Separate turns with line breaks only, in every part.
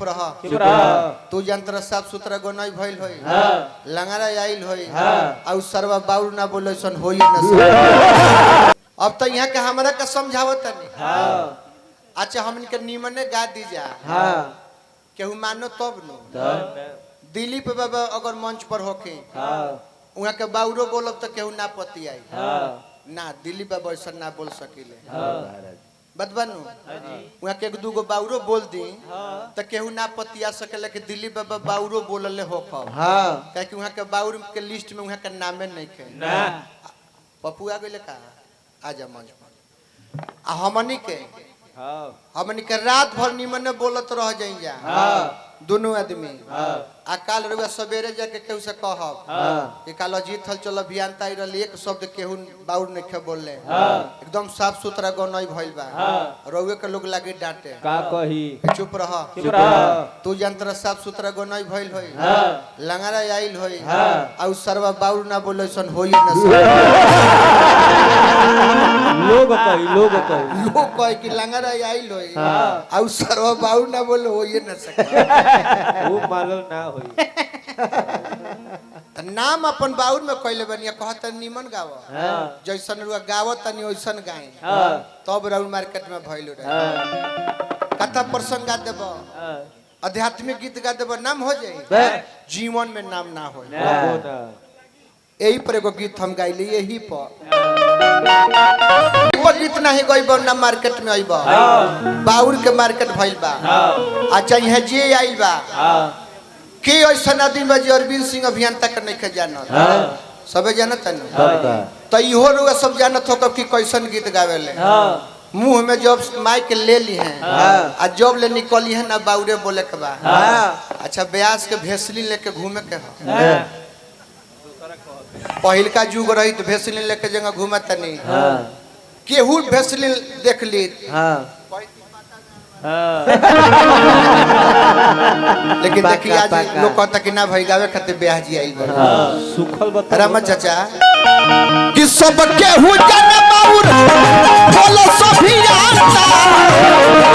चुप रह तू जंत्र साफ सुथरा गोनाई भइल होई लंगड़ा आइल होई और सरवा बाउल ना बोले सन होई न। अब तो यहाँ के हमरा का समझावत नहीं। अच्छा हमन के नीमने गा दी जा केहू मानो तब नो। दिलीप बाबा अगर मंच पर होके वहाँ के बाउरो बोलब तो केहू ना पति आई ना दिलीप बाबा ऐसा ना बोल सकिले बदबनु वहाँ के एक दूगो बाउरो बोल दी तो केहू ना पतिया सकेला कि दिलीप बाबा बाउरो बोलले हो कहे कि वहाँ के बाउर के लिस्ट में वहाँ के नामे नहीं खे पप्पू आ गए का आजा मंच पर हमनी के रात भर निमन बोलत रह जाई जा दोनों आदमी आ काल रुआ सवेरे जाके केहू से कहब कि काल अजीत हल चल अभियंता एक शब्द केहू बाउर नहीं बोलले एकदम साफ सुथरा गनई भइल बा रउए के लोग लागे डांटे
का कही
चुप रह तू जंत्र साफ सुथरा गनई भइल होई लंगड़ा आइल होई और सरवा बाउर ना बोले सन होई न।
लोग कही
कि लंगड़ा आइल होई और सरवा बाउर ना बोले होई न सके
वो मालूम ना होई
नाम अपन बाउर में कहले बनिया कहत निमन गाव जैसन रुआ गाव तनी वैसन गाए तब राउर मार्केट में भइल रहे कथा प्रसंग गा देब आध्यात्मिक गीत गा देब नाम हो जाए जीवन में नाम ना हो। यही पर एगो गीत हम गाइली यही पर गीत नहीं गइब ना मार्केट में आइब बाउर के मार्केट भइल बा। अच्छा यहाँ जे आइल बा के ऐसा आदमी बा जे अरविंद सिंह अभियंता के नहीं जानत सबे जानत न तो इहो लोग सब जानत हो कि कैसन गीत गावेले मुंह में जब माइक ले ली है आ जब ले निकली है ना बाउरे बोले के बा। अच्छा ब्यास के भेसली लेके घूमे के पहिल का जुग रही तो भेसलिन लेके जगह घूमत नहीं केहू भेसलिन देख ली लेकिन देखिए आज लोग कहता कि ना भाई गावे खातिर ब्याह जी आई
सुखल बता
राम चाचा कि सब केहू जन बाउर बोलो सभी जानता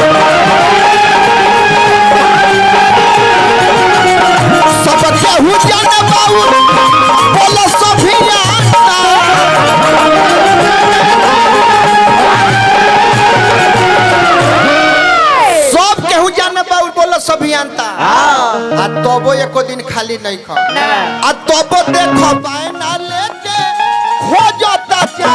सब केहू जन बाउर बोलो सभी जानता सब केहू जन बाउर बोलो सभी जानता आ तबो एको दिन खाली नहीं खा आ तबो देखो पाए ना लेके हो जाता क्या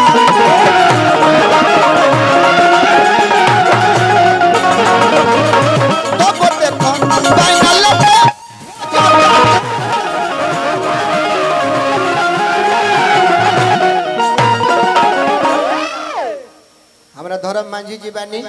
तबो देखो पाए ना लेके हमरा धर्म मांझी जी बानी।